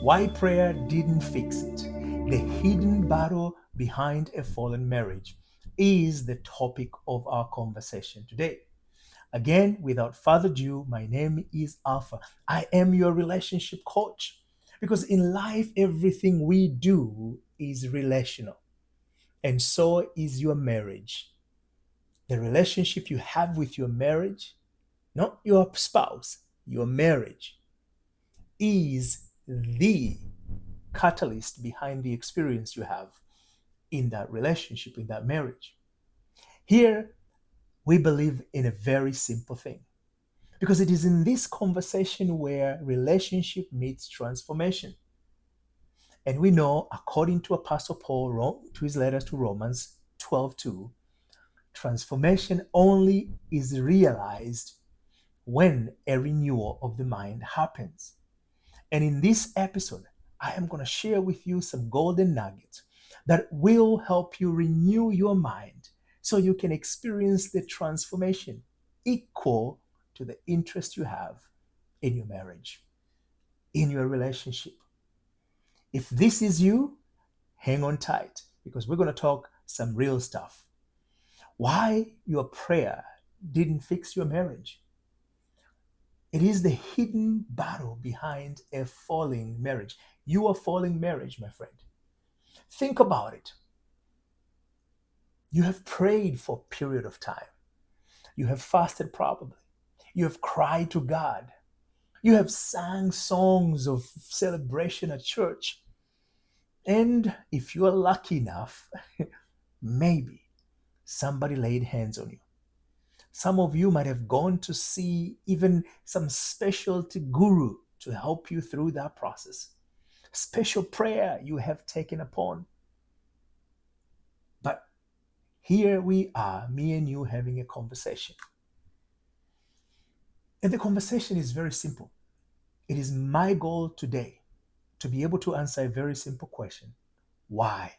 Why prayer didn't fix it. The hidden battle behind a fallen marriage is the topic of our conversation today. Again, without further ado, my name is Alpha. I am your relationship coach because in life, everything we do is relational, and so is your marriage. The relationship you have with your marriage, not your spouse, your marriage, is the catalyst behind the experience you have in that relationship, in that marriage. Here, we believe in a very simple thing because it is in this conversation where relationship meets transformation. And we know, according to Apostle Paul, to his letters to Romans 12:2, transformation only is realized when a renewal of the mind happens. And in this episode, I am going to share with you some golden nuggets that will help you renew your mind so you can experience the transformation equal to the interest you have in your marriage, in your relationship. If this is you, hang on tight because we're going to talk some real stuff. Why your prayer didn't fix your marriage. It is the hidden battle behind a falling marriage. You are falling marriage, my friend. Think about it. You have prayed for a period of time. You have fasted probably. You have cried to God. You have sang songs of celebration at church. And if you are lucky enough, maybe somebody laid hands on you. Some of you might have gone to see even some specialty guru to help you through that process. Special prayer you have taken upon. But here we are, me and you having a conversation. And the conversation is very simple. It is my goal today to be able to answer a very simple question. Why?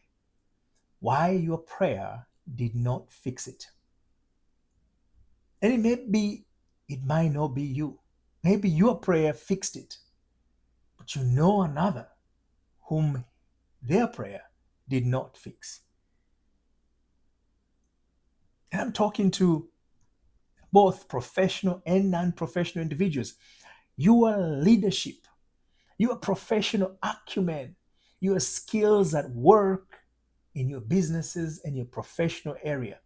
Why your prayer did not fix it. And it might not be you. Maybe your prayer fixed it. But you know another whom their prayer did not fix. And I'm talking to both professional and non-professional individuals. Your leadership, your professional acumen, your skills at work, in your businesses and your professional area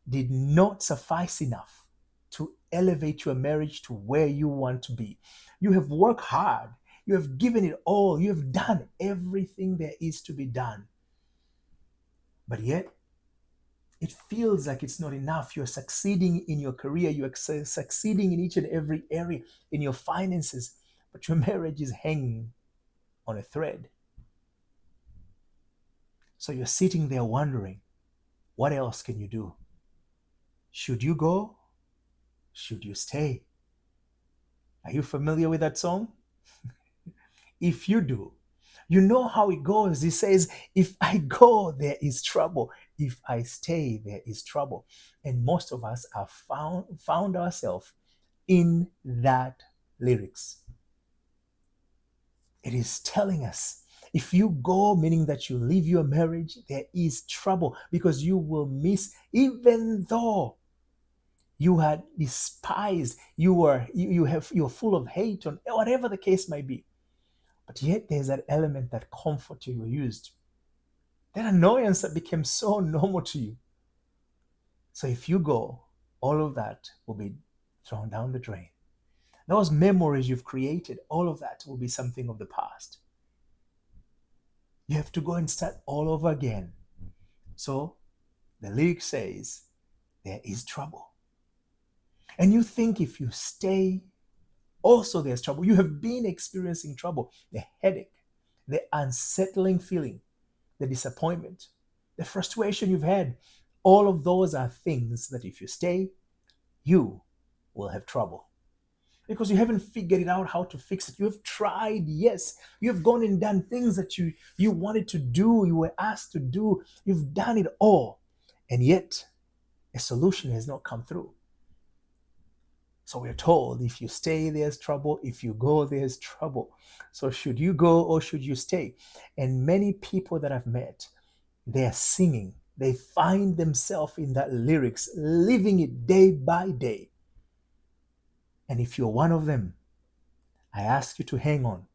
did not suffice enough to elevate your marriage to where you want to be. You have worked hard. You have given it all. You have done everything there is to be done. But yet, it feels like it's not enough. You're succeeding in your career. You're succeeding in each and every area in your finances. But your marriage is hanging on a thread. So you're sitting there wondering, what else can you do? Should you go? Should you stay? Are you familiar with that song? If you do, you know how it goes. It says, if I go, there is trouble. If I stay, there is trouble. And most of us have found ourselves in that lyrics. It is telling us, if you go, meaning that you leave your marriage, there is trouble because you will miss, even though you had despised, you're full of hate on whatever the case might be. But yet there's that element, that comfort you were used, that annoyance that became so normal to you. So if you go, all of that will be thrown down the drain. Those memories you've created, all of that will be something of the past. You have to go and start all over again. So the lyric says, there is trouble. And you think if you stay, also there's trouble. You have been experiencing trouble, the headache, the unsettling feeling, the disappointment, the frustration you've had. All of those are things that if you stay, you will have trouble. Because you haven't figured it out how to fix it. You have tried, yes. You have gone and done things that you wanted to do, you were asked to do. You've done it all. And yet, a solution has not come through. So we're told if you stay, there's trouble. If you go, there's trouble. So should you go or should you stay? And many people that I've met, they're singing. They find themselves in that lyrics, living it day by day. And if you're one of them, I ask you to hang on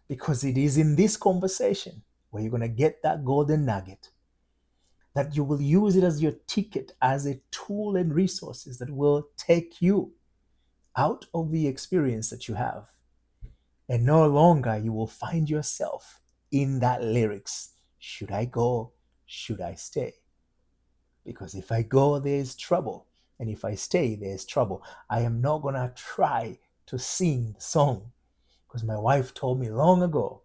because it is in this conversation where you're going to get that golden nugget that you will use it as your ticket, as a tool and resources that will take you out of the experience that you have. And no longer you will find yourself in that lyrics. Should I go? Should I stay? Because if I go, there's trouble. And if I stay, there's trouble. I am not going to try to sing the song because my wife told me long ago,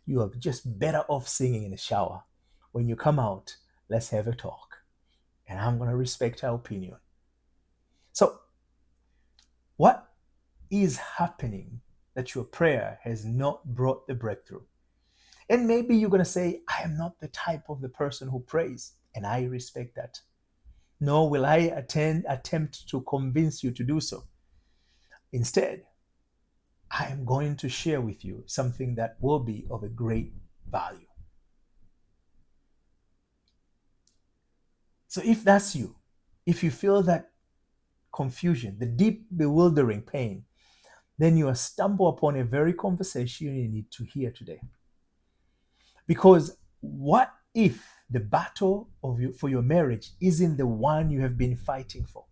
you are just better off singing in the shower. When you come out, let's have a talk. And I'm going to respect her opinion. So, what is happening that your prayer has not brought the breakthrough? And maybe you're going to say, I am not the type of the person who prays. And I respect that. Nor will I attempt to convince you to do so. Instead, I am going to share with you something that will be of a great value. So if that's you, if you feel that confusion, the deep, bewildering pain, then you will stumble upon a very conversation you need to hear today. Because what if the battle for your marriage isn't the one you have been fighting for?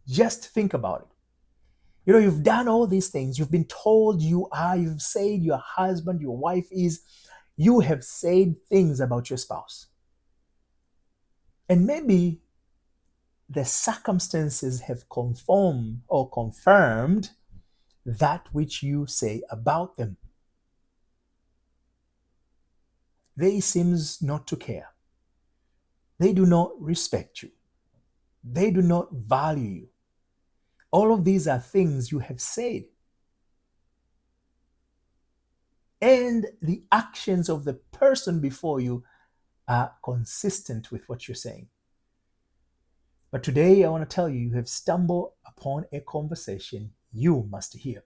Just think about it. You know, you've done all these things. You've been told you are, you've said your husband, your wife is, you have said things about your spouse. And maybe the circumstances have confirmed or confirmed that which you say about them. They seems not to care. They do not respect you. They do not value you. All of these are things you have said. And the actions of the person before you are consistent with what you're saying. But today I want to tell you, you have stumbled upon a conversation you must hear.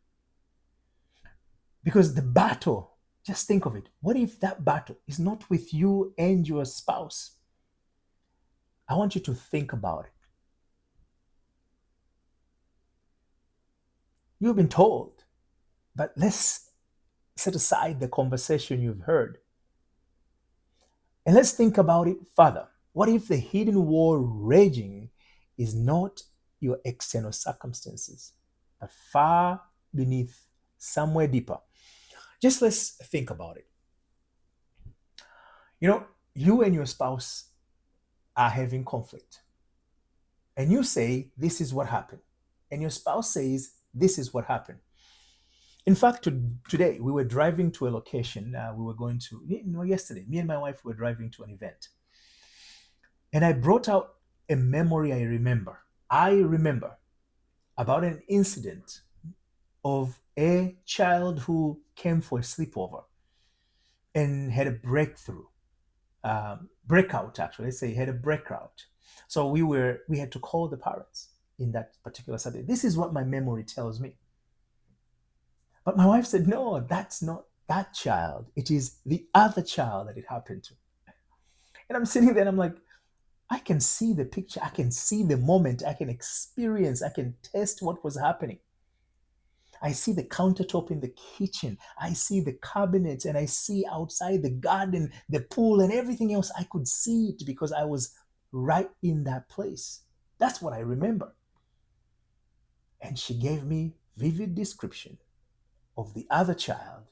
Because the battle, just think of it. What if that battle is not with you and your spouse? I want you to think about it. You've been told, but let's set aside the conversation you've heard. And let's think about it further. What if the hidden war raging is not your external circumstances, but far beneath, somewhere deeper? Just let's think about it. You know, you and your spouse are having conflict. And you say, this is what happened. And your spouse says, this is what happened. In fact, today we were driving to a location. We were going to, yesterday, me and my wife were driving to an event. And I brought out a memory I remember. I remember about an incident of a child who came for a sleepover and had a breakout actually. Let's say he had a breakout. So we had to call the parents in that particular subject. This is what my memory tells me. But my wife said, no, that's not that child. It is the other child that it happened to. And I'm sitting there and I'm like, I can see the picture. I can see the moment. I can experience. I can test what was happening. I see the countertop in the kitchen. I see the cabinets and I see outside the garden, the pool and everything else. I could see it because I was right in that place. That's what I remember. And she gave me vivid description of the other child,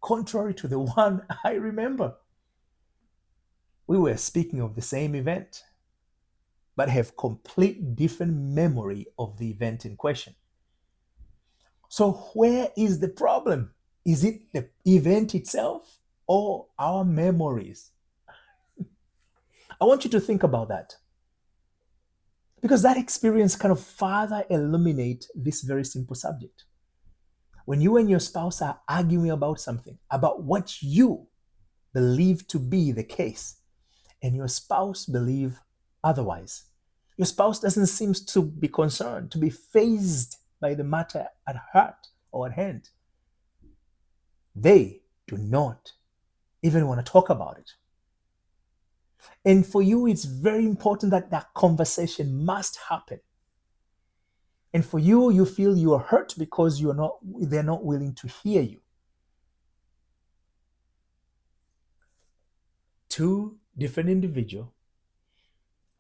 contrary to the one I remember. We were speaking of the same event, but have complete different memory of the event in question. So where is the problem? Is it the event itself or our memories? I want you to think about that. Because that experience kind of further illuminate this very simple subject. When you and your spouse are arguing about something, about what you believe to be the case, and your spouse believe otherwise, Your spouse doesn't seem to be concerned, to be fazed by the matter at heart or at hand. They do not even want to talk about it. And for you, it's very important that that conversation must happen. And for you, you feel you are hurt because they're not willing to hear you. Two different individuals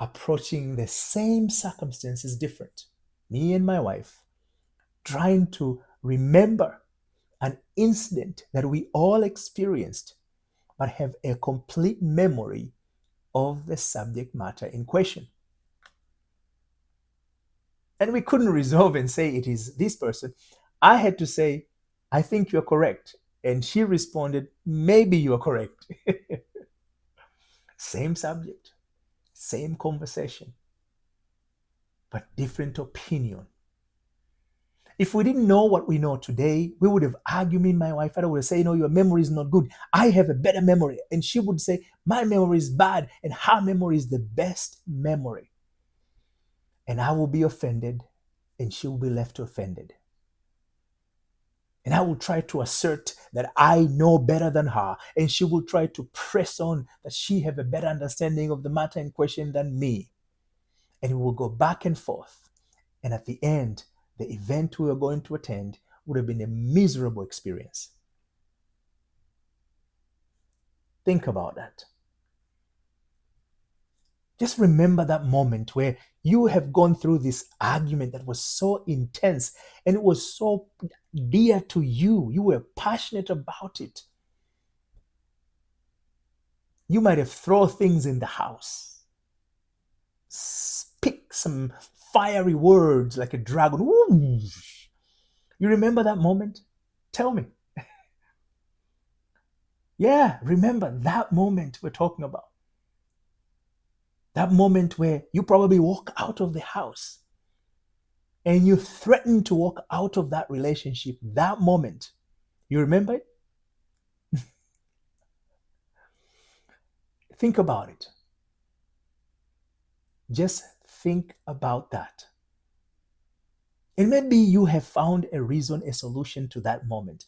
approaching the same circumstances different. Me and my wife trying to remember an incident that we all experienced, but have a complete memory of the subject matter in question. And we couldn't resolve and say it is this person. I had to say, I think you're correct. And she responded, maybe you're correct. Same subject, same conversation, but different opinion. If we didn't know what we know today, we would have argued. Me and my wife, I would say, no, your memory is not good. I have a better memory. And she would say, my memory is bad and her memory is the best memory. And I will be offended and she will be left offended. And I will try to assert that I know better than her. And she will try to press on that she have a better understanding of the matter in question than me. And we will go back and forth. And at the end, the event we were going to attend would have been a miserable experience. Think about that. Just remember that moment where you have gone through this argument that was so intense and it was so dear to you. You were passionate about it. You might have thrown things in the house, speak some fiery words like a dragon. Ooh. You remember that moment? Tell me. Yeah, remember that moment we're talking about. That moment where you probably walk out of the house and you threaten to walk out of that relationship. That moment, you remember it? Think about it. Just think about that. And maybe you have found a reason, a solution to that moment.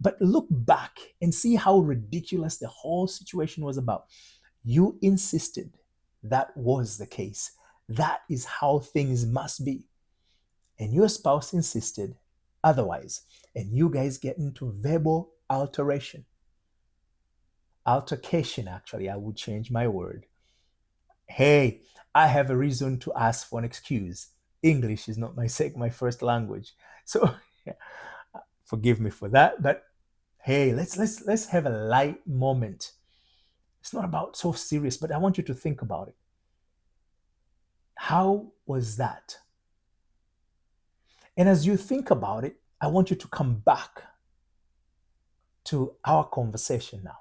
But look back and see how ridiculous the whole situation was about. You insisted that was the case. That is how things must be. And your spouse insisted otherwise. And you guys get into verbal altercation. Altercation, actually, I would change my word. Hey, I have a reason to ask for an excuse. English is not my first language. So forgive me for that. But hey, let's have a light moment. It's not about so serious, but I want you to think about it. How was that? And as you think about it, I want you to come back to our conversation now.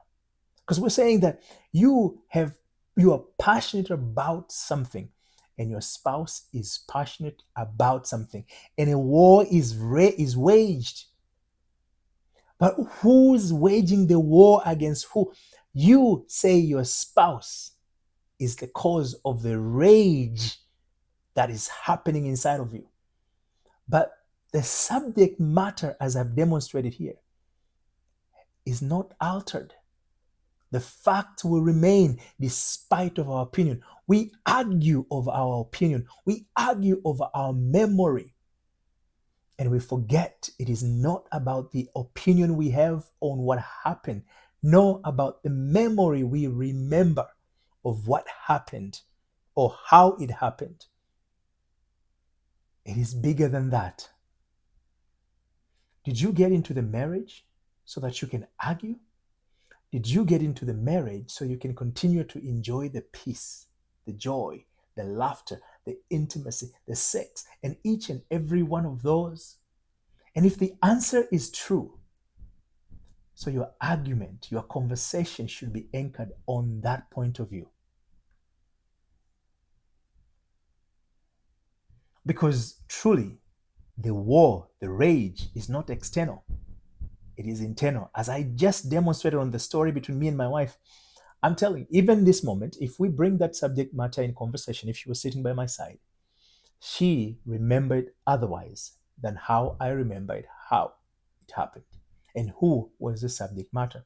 Because we're saying that you are passionate about something and your spouse is passionate about something and a war is waged. But who's waging the war against who? You say your spouse is the cause of the rage that is happening inside of you. But the subject matter, as I've demonstrated here, is not altered. The fact will remain despite of our opinion. We argue over our opinion. We argue over our memory. And we forget it is not about the opinion we have on what happened, nor about the memory we remember of what happened or how it happened. It is bigger than that. Did you get into the marriage so that you can argue? Did you get into the marriage so you can continue to enjoy the peace, the joy, the laughter, the intimacy, the sex, and each and every one of those? And if the answer is true, so your argument, your conversation should be anchored on that point of view. Because truly, the war, the rage is not external. It is internal. As I just demonstrated on the story between me and my wife, I'm telling you, even this moment, if we bring that subject matter in conversation, if she was sitting by my side, She remembered otherwise than how I remembered how it happened and who was the subject matter.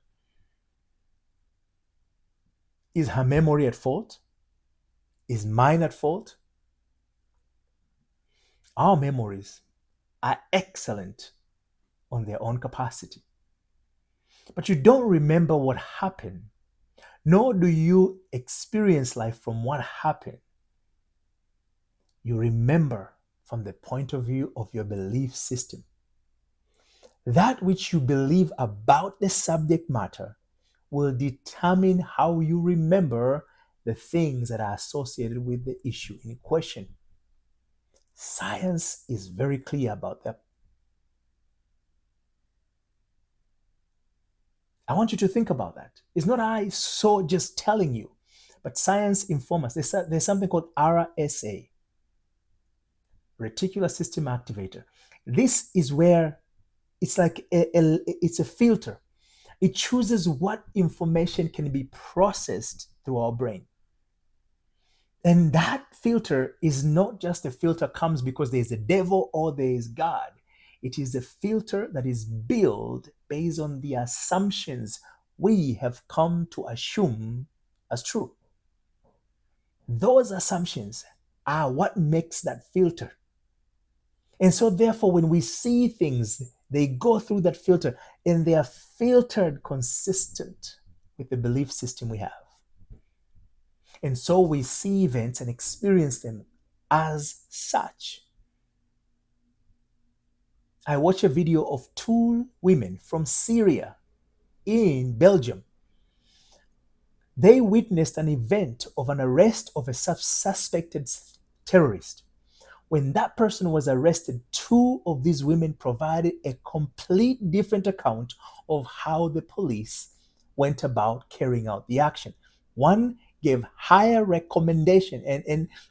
Is her memory at fault? Is mine at fault? Our memories are excellent on their own capacity. But you don't remember what happened, nor do you experience life from what happened. You remember from the point of view of your belief system. That which you believe about the subject matter will determine how you remember the things that are associated with the issue in question. Science is very clear about that. I want you to think about that. It's not I so just telling you, but science informs us. There's something called RSA, reticular system activator. This is where it's like it's a filter. It chooses what information can be processed through our brain. And that filter is not just a filter comes because there's a devil or there is God. It is a filter that is built based on the assumptions we have come to assume as true. Those assumptions are what makes that filter. And so, therefore, when we see things, they go through that filter and they are filtered consistent with the belief system we have. And so we see events and experience them as such. I watched a video of two women from Syria in Belgium. They witnessed an event of an arrest of a suspected terrorist. When that person was arrested, two of these women provided a complete different account of how the police went about carrying out the action. One gave higher recommendation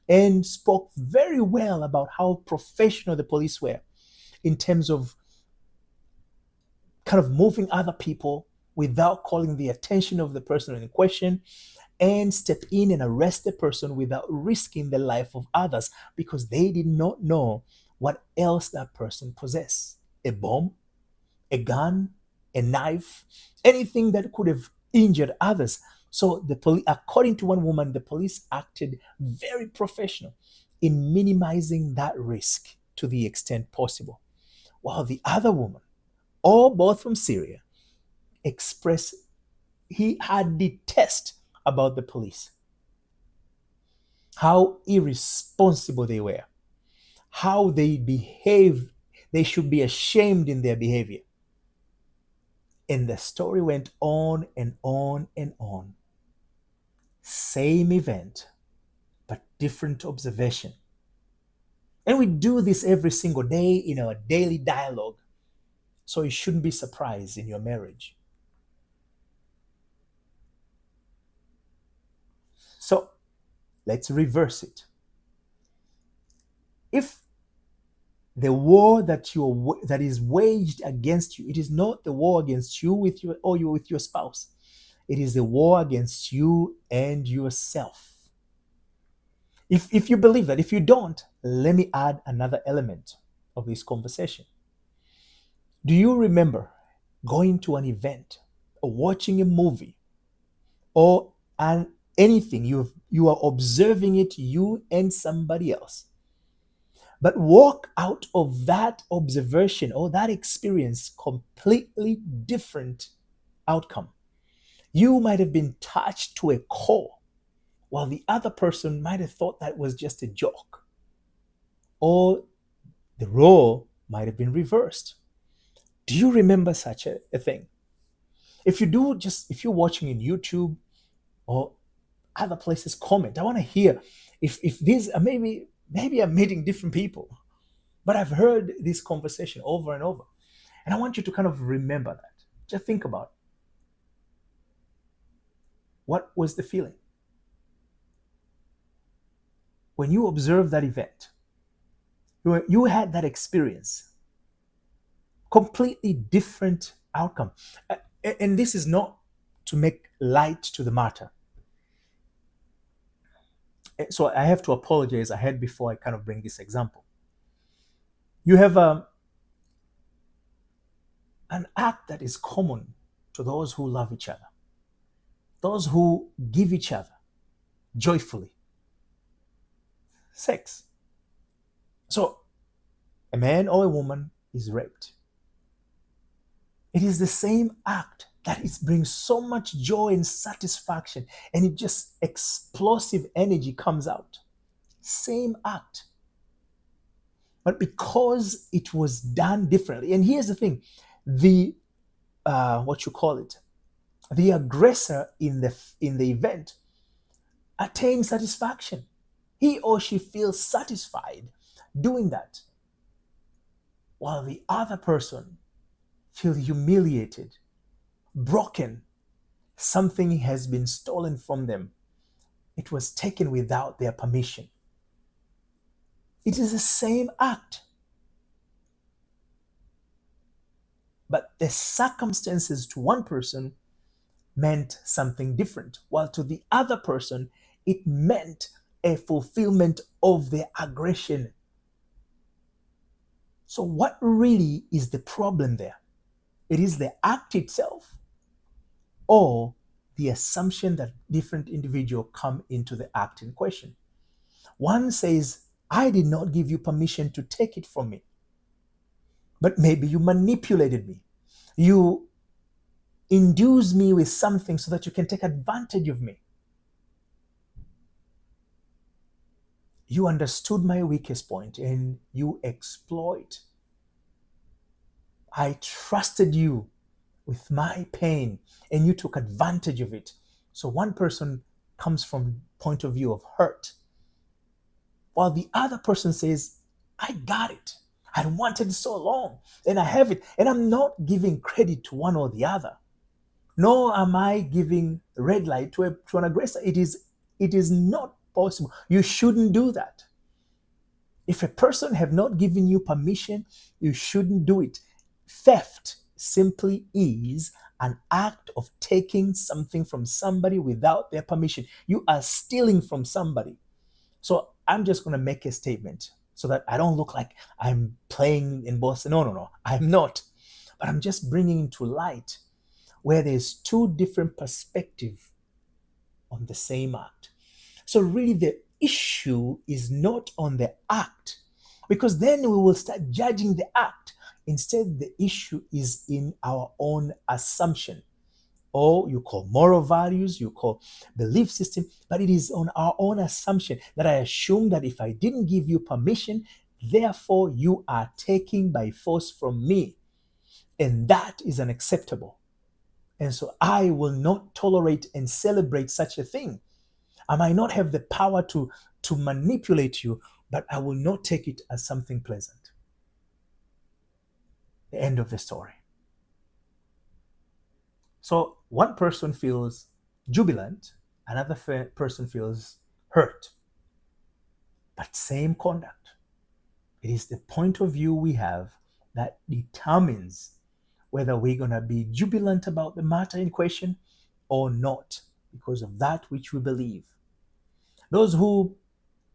and spoke very well about how professional the police were in terms of kind of moving other people without calling the attention of the person in question, and step in and arrest the person without risking the life of others because they did not know what else that person possessed. A bomb, a gun, a knife, anything that could have injured others. So the police, according to one woman, the police acted very professional in minimizing that risk to the extent possible. While the other woman, all both from Syria, expressed he had detest about the police, how irresponsible they were, how they behave. They should be ashamed in their behavior. And the story went on and on and on. Same event, but different observation. And we do this every single day in our daily dialogue. So you shouldn't be surprised in your marriage. So let's reverse it. If the war that is waged against you, it is not the war against you with your or you with your spouse. It is the war against you and yourself. If you believe that, if you don't, let me add another element of this conversation. Do you remember going to an event or watching a movie or anything you are observing it, you and somebody else, but walk out of that observation or that experience completely different outcome? You might have been touched to a core, while the other person might have thought that was just a joke, or the role might have been reversed. Do you remember such a thing? If you do, just if you're watching in YouTube or other places, comment. I want to hear if these are maybe I'm meeting different people, but I've heard this conversation over and over. And I want you to kind of remember that. Just think about it. What was the feeling? When you observed that event, you had that experience, completely different outcome. And this is not to make light to the matter. So I have to apologize ahead before I kind of bring this example. You have an act that is common to those who love each other, those who give each other joyfully sex. So a man or a woman is raped. It is the same act that it brings so much joy and satisfaction, and it just explosive energy comes out. Same act. But because it was done differently, and here's the thing, the what you call it, the aggressor in the event attains satisfaction. He or she feels satisfied doing that, while the other person feels humiliated, broken. Something has been stolen from them. It was taken without their permission. It is the same act, but the circumstances to one person meant something different, while to the other person, it meant a fulfillment of their aggression. So, what really is the problem there? It is the act itself, or the assumption that different individuals come into the act in question. One says, I did not give you permission to take it from me, but maybe you manipulated me. You induced me with something so that you can take advantage of me. You understood my weakest point and you exploit. I trusted you with my pain and you took advantage of it. So one person comes from point of view of hurt, while the other person says, I got it. I wanted it so long and I have it. And I'm not giving credit to one or the other. Nor am I giving red light to an aggressor. It is not possible. You shouldn't do that. If a person have not given you permission, you shouldn't do it. Theft simply is an act of taking something from somebody without their permission. You are stealing from somebody. So I'm just going to make a statement so that I don't look like I'm playing in Boston. No, no, no, I'm not. But I'm just bringing into light where there's two different perspectives on the same act. So really the issue is not on the act, because then we will start judging the act. Instead, the issue is in our own assumption, or you call moral values, you call belief system, but it is on our own assumption that I assume that if I didn't give you permission, therefore you are taking by force from me. And that is unacceptable. And so I will not tolerate and celebrate such a thing. I might not have the power to manipulate you, but I will not take it as something pleasant. The end of the story. So one person feels jubilant, another person feels hurt, but same conduct. It is the point of view we have that determines whether we're going to be jubilant about the matter in question or not, because of that which we believe. Those who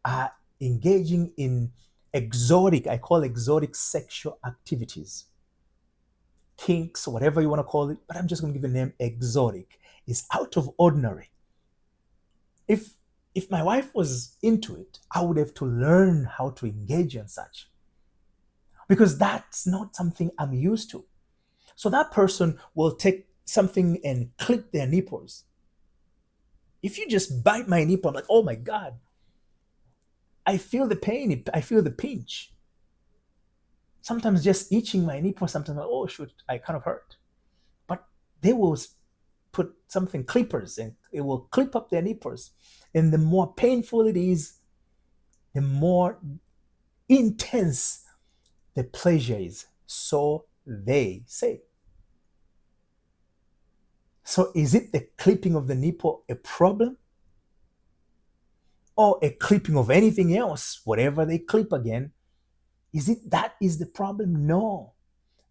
are engaging in exotic, I call exotic sexual activities, kinks, whatever you want to call it, but I'm just going to give a name exotic, is out of ordinary. If my wife was into it, I would have to learn how to engage in such, because that's not something I'm used to. So that person will take something and clip their nipples. If you just bite my nipple, I'm like, oh my God, I feel the pain, I feel the pinch. Sometimes just itching my nipple, sometimes like, oh shoot, I kind of hurt. But they will put something clippers and it will clip up their nipples. And the more painful it is, the more intense the pleasure is. So they say. So is it the clipping of the nipple a problem? Or a clipping of anything else, whatever they clip again? Is it that is the problem? No.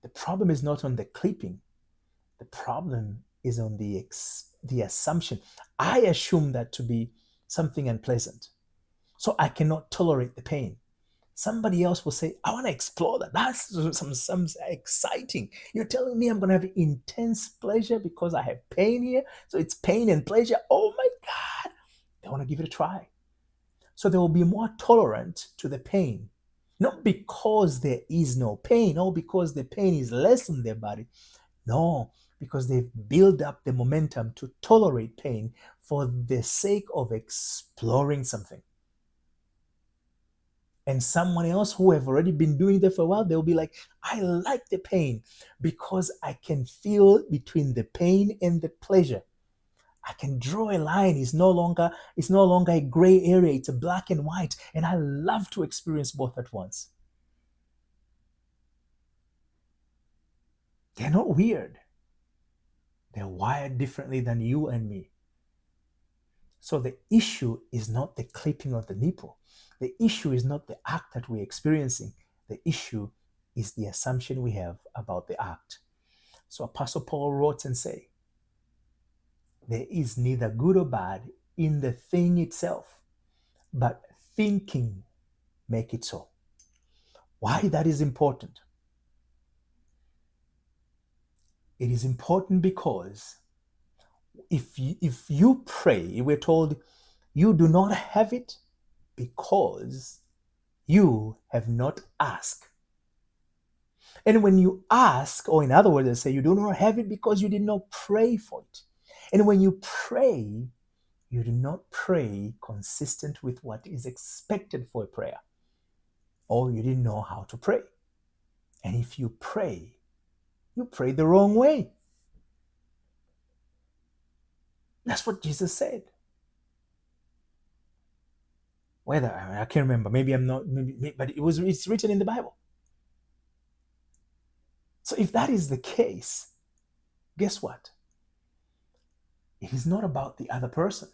The problem is not on the clipping. The problem is on the assumption. I assume that to be something unpleasant. So I cannot tolerate the pain. Somebody else will say, I want to explore that. That's some exciting. You're telling me I'm going to have intense pleasure because I have pain here. So it's pain and pleasure. Oh my God. They want to give it a try. So they will be more tolerant to the pain. Not because there is no pain or because the pain is less in their body. No, because they've built up the momentum to tolerate pain for the sake of exploring something. And someone else who have already been doing that for a while, they'll be like, I like the pain because I can feel between the pain and the pleasure. I can draw a line. It's no longer a gray area. It's a black and white. And I love to experience both at once. They're not weird. They're wired differently than you and me. So the issue is not the clipping of the nipple. The issue is not the act that we're experiencing. The issue is the assumption we have about the act. So Apostle Paul wrote and say, there is neither good or bad in the thing itself, but thinking make it so. Why that is important? It is important because if you pray, we're told you do not have it because you have not asked. And when you ask, or in other words, they say you do not have it because you did not pray for it. And when you pray, you do not pray consistent with what is expected for a prayer, or you didn't know how to pray. And if you pray the wrong way. That's what Jesus said. Whether I can't remember, maybe I'm not, maybe, but it's written in the Bible. So if that is the case, guess what? It is not about the other person.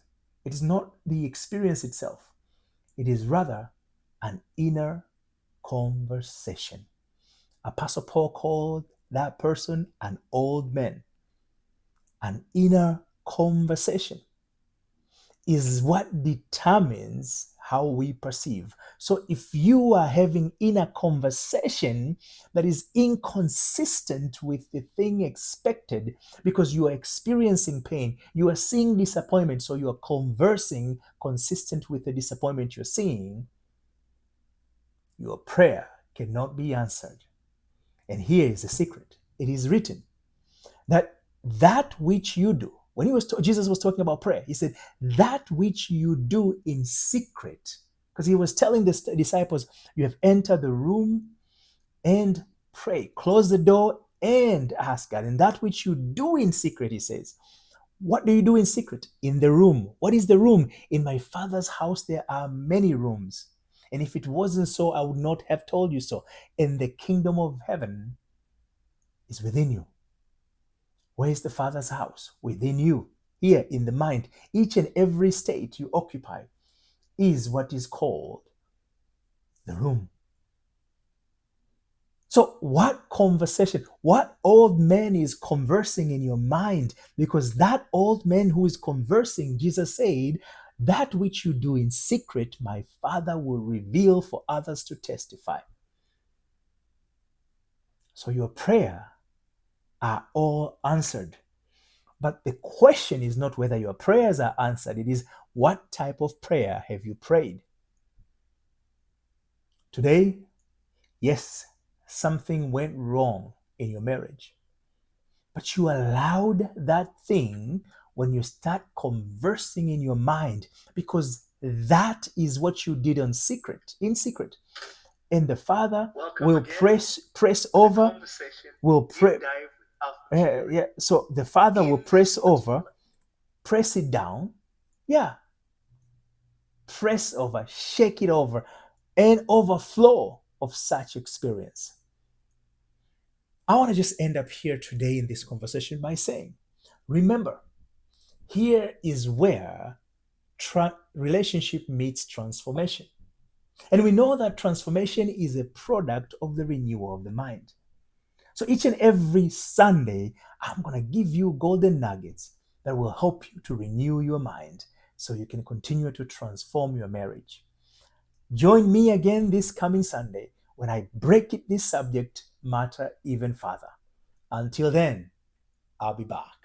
It is not the experience itself. It is rather an inner conversation. Apostle Paul called that person an old man. An inner conversation is what determines how we perceive. So if you are having inner conversation that is inconsistent with the thing expected because you are experiencing pain, you are seeing disappointment, so you are conversing consistent with the disappointment you're seeing, your prayer cannot be answered. And here is the secret. It is written that which you do, when Jesus was talking about prayer, he said, that which you do in secret, because he was telling the disciples, you have entered the room and pray, close the door and ask God. And that which you do in secret, he says, what do you do in secret? In the room. What is the room? In my Father's house, there are many rooms. And if it wasn't so, I would not have told you so. And the kingdom of heaven is within you. Where is the Father's house? Within you, here in the mind. Each and every state you occupy is what is called the room. So what conversation, what old man is conversing in your mind? Because that old man who is conversing, Jesus said, that which you do in secret, my Father will reveal for others to testify. So your prayer are all answered. But the question is not whether your prayers are answered. It is what type of prayer have you prayed? Today, yes, something went wrong in your marriage. But you allowed that thing when you start conversing in your mind, because that is what you did in secret. And the Father will press over, will pray. Yeah. So the Father will press over, press it down. Yeah. Press over, shake it over, and overflow of such experience. I want to just end up here today in this conversation by saying, remember, here is where relationship meets transformation. And we know that transformation is a product of the renewal of the mind. So each and every Sunday, I'm going to give you golden nuggets that will help you to renew your mind so you can continue to transform your marriage. Join me again this coming Sunday when I break it this subject matter even further. Until then, I'll be back.